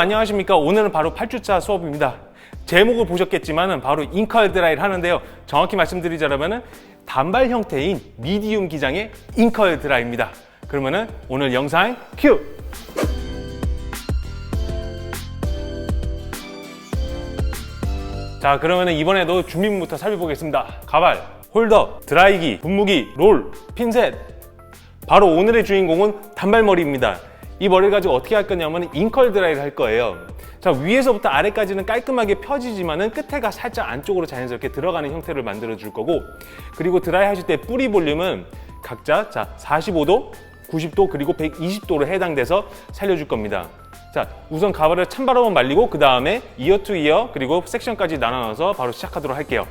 안녕하십니까. 오늘은 바로 8주차 수업입니다. 제목을 보셨겠지만 바로 잉커 드라이를 하는데요. 정확히 말씀드리자면 단발 형태인 미디움 기장의 잉커 드라이입니다. 그러면은 오늘 영상 큐! 자, 그러면은 이번에도 준비물부터 살펴보겠습니다. 가발, 홀더, 드라이기, 분무기, 롤, 핀셋. 바로 오늘의 주인공은 단발머리입니다. 이 머리를 가지고 어떻게 할 거냐면 잉커 드라이를 할 거예요. 자, 위에서부터 아래까지는 깔끔하게 펴지지만은 끝에가 살짝 안쪽으로 자연스럽게 들어가는 형태를 만들어 줄 거고, 그리고 드라이 하실 때 뿌리 볼륨은 각자 45도, 90도, 그리고 120도로 해당돼서 살려줄 겁니다. 자, 우선 가발을 찬바람으로 말리고 그 다음에 이어 투 이어 그리고 섹션까지 나눠서 바로 시작하도록 할게요.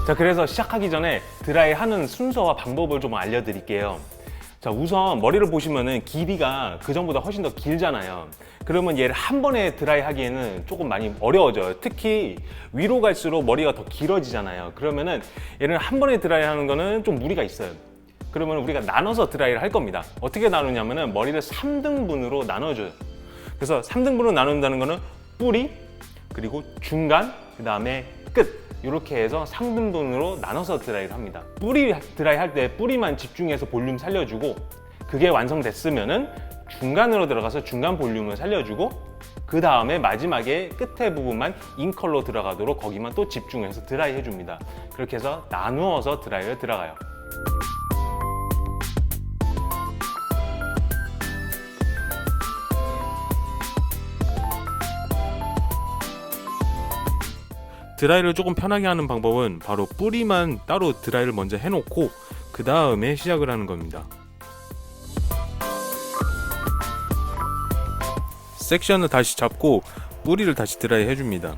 자, 그래서 시작하기 전에 드라이 하는 순서와 방법을 좀 알려드릴게요. 자, 우선 머리를 보시면은 길이가 그전보다 훨씬 더 길잖아요. 그러면 얘를 한 번에 드라이 하기에는 조금 많이 어려워져요. 특히 위로 갈수록 머리가 더 길어지잖아요. 그러면은 얘를 한 번에 드라이 하는 거는 좀 무리가 있어요. 그러면 우리가 나눠서 드라이를 할 겁니다. 어떻게 나누냐면은 머리를 3등분으로 나눠줘요. 그래서 3등분으로 나눈다는 거는 뿌리, 그리고 중간, 그 다음에 끝. 이렇게 해서 3등분으로 나눠서 드라이를 합니다. 뿌리 드라이 할 때 뿌리만 집중해서 볼륨 살려주고, 그게 완성됐으면은 중간으로 들어가서 중간 볼륨을 살려주고, 그 다음에 마지막에 끝에 부분만 잉컬로 들어가도록 거기만 또 집중해서 드라이 해줍니다. 그렇게 해서 나누어서 드라이를 들어가요. 드라이를 조금 편하게 하는 방법은 바로 뿌리만 따로 드라이를 먼저 해놓고 그 다음에 시작을 하는 겁니다. 섹션을 다시 잡고 뿌리를 다시 드라이 해줍니다.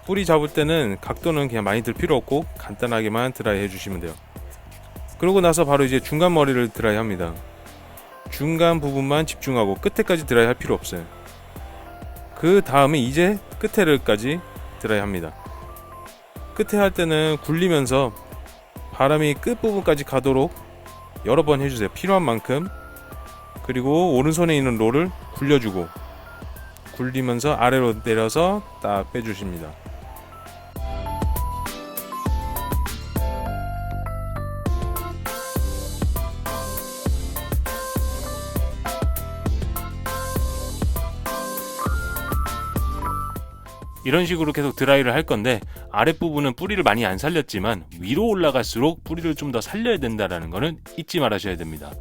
뿌리 잡을 때는 각도는 그냥 많이 들 필요 없고 간단하게만 드라이 해주시면 돼요. 그러고 나서 바로 이제 중간 머리를 드라이 합니다. 중간 부분만 집중하고 끝에까지 드라이 할 필요 없어요. 그 다음에 이제 끝에까지 드라이 합니다. 끝에 할 때는 굴리면서 바람이 끝부분까지 가도록 여러 번 해주세요. 필요한 만큼. 그리고 오른손에 있는 롤을 굴려주고 굴리면서 아래로 내려서 딱 빼주십니다. 이런 식으로 계속 드라이를 할 건데, 아랫부분은 뿌리를 많이 안 살렸지만 위로 올라갈수록 뿌리를 좀 더 살려야 된다는 거는 잊지 말아셔야 됩니다.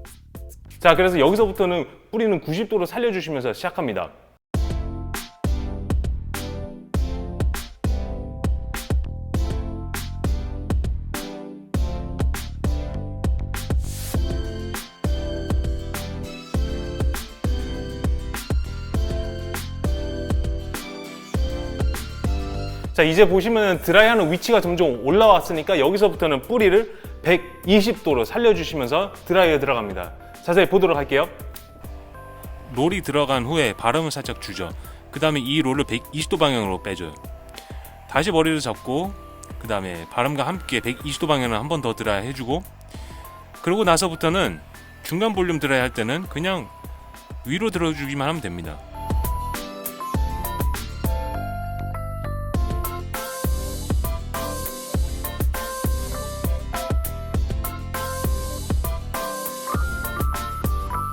자, 그래서 여기서부터는 뿌리는 90도로 살려주시면서 시작합니다. 자, 이제 보시면 드라이하는 위치가 점점 올라왔으니까 여기서부터는 뿌리를 120도로 살려주시면서 드라이에 들어갑니다. 자세히 보도록 할게요. 롤이 들어간 후에 바람을 살짝 주죠. 그 다음에 이 롤을 120도 방향으로 빼줘요. 다시 머리를 잡고 그 다음에 바람과 함께 120도 방향을 한 번 더 드라이 해주고, 그러고 나서부터는 중간 볼륨 드라이 할 때는 그냥 위로 들어주기만 하면 됩니다.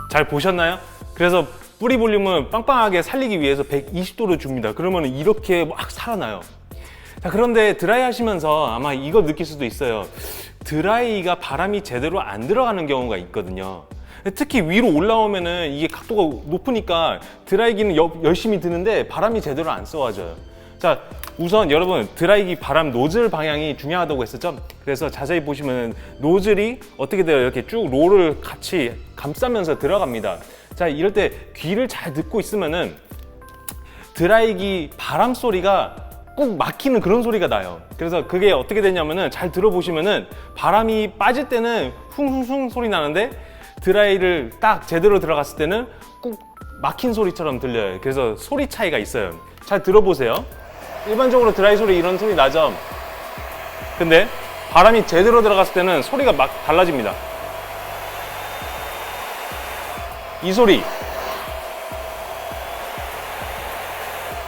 잘 보셨나요? 그래서 뿌리 볼륨을 빵빵하게 살리기 위해서 120도를 줍니다. 그러면 이렇게 막 살아나요. 자, 그런데 드라이 하시면서 아마 이거 느낄 수도 있어요. 드라이가 바람이 제대로 안 들어가는 경우가 있거든요. 특히 위로 올라오면은 이게 각도가 높으니까 드라이기는 열심히 드는데 바람이 제대로 안 쏘아져요. 자, 우선 여러분 드라이기 바람 노즐 방향이 중요하다고 했었죠? 그래서 자세히 보시면 노즐이 어떻게 돼요? 이렇게 쭉 롤을 같이 감싸면서 들어갑니다. 자, 이럴 때 귀를 잘 듣고 있으면은 드라이기 바람 소리가 꾹 막히는 그런 소리가 나요. 그래서 그게 어떻게 되냐면은 잘 들어보시면은 바람이 빠질 때는 쿵쿵쿵 소리 나는데 드라이를 딱 제대로 들어갔을 때는 꾹 막힌 소리처럼 들려요. 그래서 소리 차이가 있어요. 잘 들어보세요. 일반적으로 드라이 소리 이런 소리 나죠? 근데 바람이 제대로 들어갔을 때는 소리가 막 달라집니다. 이 소리.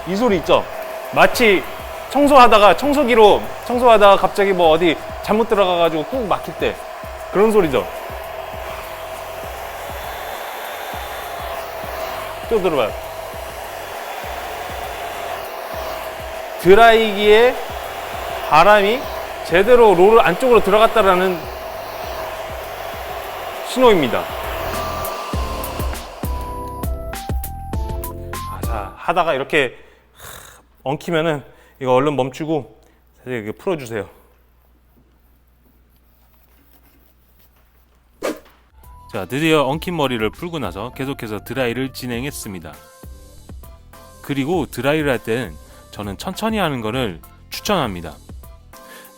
이 소리 있죠? 마치 청소하다가 갑자기 뭐 어디 잘못 들어가가지고 꾹 막힐 때 그런 소리죠. 또 들어봐요. 드라이기에 바람이 제대로 롤 안쪽으로 들어갔다라는 신호입니다. 자, 하다가 이렇게 엉키면은 이거 얼른 멈추고 사실 이렇게 풀어주세요. 자, 드디어 엉킨 머리를 풀고 나서 계속해서 드라이를 진행했습니다. 그리고 드라이를 할 때는 저는 천천히 하는 거를 추천합니다.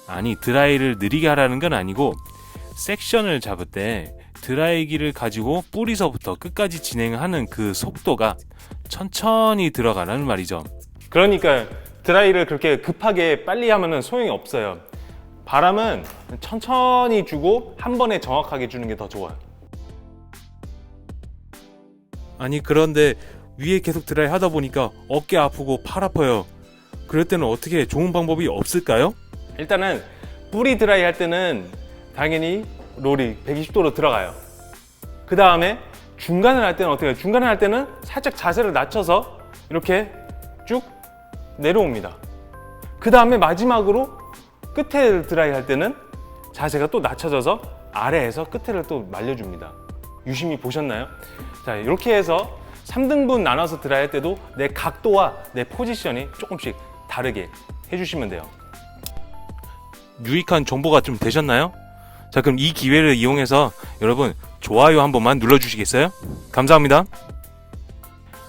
아니, 드라이를 느리게 하라는 건 아니고 섹션을 잡을 때 드라이기를 가지고 뿌리서부터 끝까지 진행하는 그 속도가 천천히 들어가라는 말이죠. 그러니까 드라이를 그렇게 급하게 빨리 하면은 소용이 없어요. 바람은 천천히 주고 한 번에 정확하게 주는 게 더 좋아요. 아니, 그런데 위에 계속 드라이 하다 보니까 어깨 아프고 팔 아파요. 그럴 때는 어떻게 좋은 방법이 없을까요? 일단은 뿌리 드라이 할 때는 당연히 롤이 120도로 들어가요. 그 다음에 중간을 할 때는 어떻게 해요? 중간을 할 때는 살짝 자세를 낮춰서 이렇게 쭉 내려옵니다. 그 다음에 마지막으로 끝에 드라이 할 때는 자세가 또 낮춰져서 아래에서 끝에를 또 말려줍니다. 유심히 보셨나요? 자, 이렇게 해서 3등분 나눠서 드라이 할 때도 내 각도와 내 포지션이 조금씩 다르게 해주시면 돼요. 유익한 정보가 좀 되셨나요? 자, 그럼 이 기회를 이용해서 여러분 좋아요 한 번만 눌러주시겠어요? 감사합니다.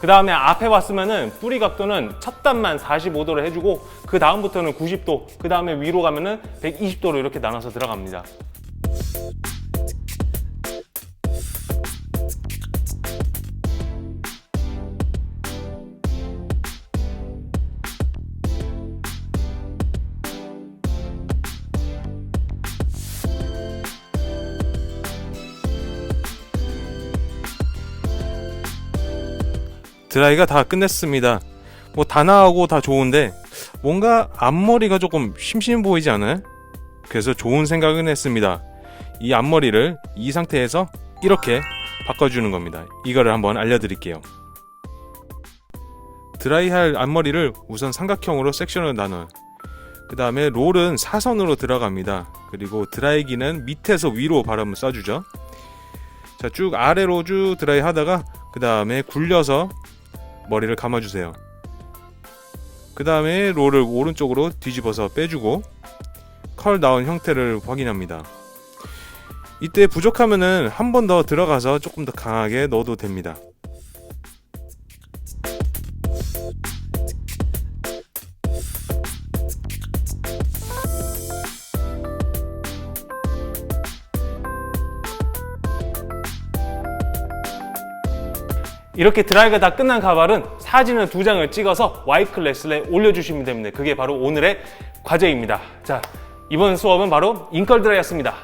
그 다음에 앞에 봤으면은 뿌리 각도는 첫 단만 45도로 해주고 그 다음부터는 90도, 그 다음에 위로 가면은 120도로 이렇게 나눠서 들어갑니다. 드라이가 다 끝냈습니다. 뭐 다 나오고 다 좋은데 뭔가 앞머리가 조금 심심해 보이지 않아요? 그래서 좋은 생각을 했습니다. 이 앞머리를 이 상태에서 이렇게 바꿔주는 겁니다. 이거를 한번 알려드릴게요. 드라이할 앞머리를 우선 삼각형으로 섹션으로 나눠요. 그 다음에 롤은 사선으로 들어갑니다. 그리고 드라이기는 밑에서 위로 바람을 쏴주죠. 자, 쭉 아래로 쭉 드라이 하다가 그 다음에 굴려서 머리를 감아주세요. 그 다음에 롤을 오른쪽으로 뒤집어서 빼주고 컬 나온 형태를 확인합니다. 이때 부족하면은 한 번 더 들어가서 조금 더 강하게 넣어도 됩니다. 이렇게 드라이가 다 끝난 가발은 사진을 2장을 찍어서 Y클래스에 올려주시면 됩니다. 그게 바로 오늘의 과제입니다. 자, 이번 수업은 바로 인컬 드라이였습니다.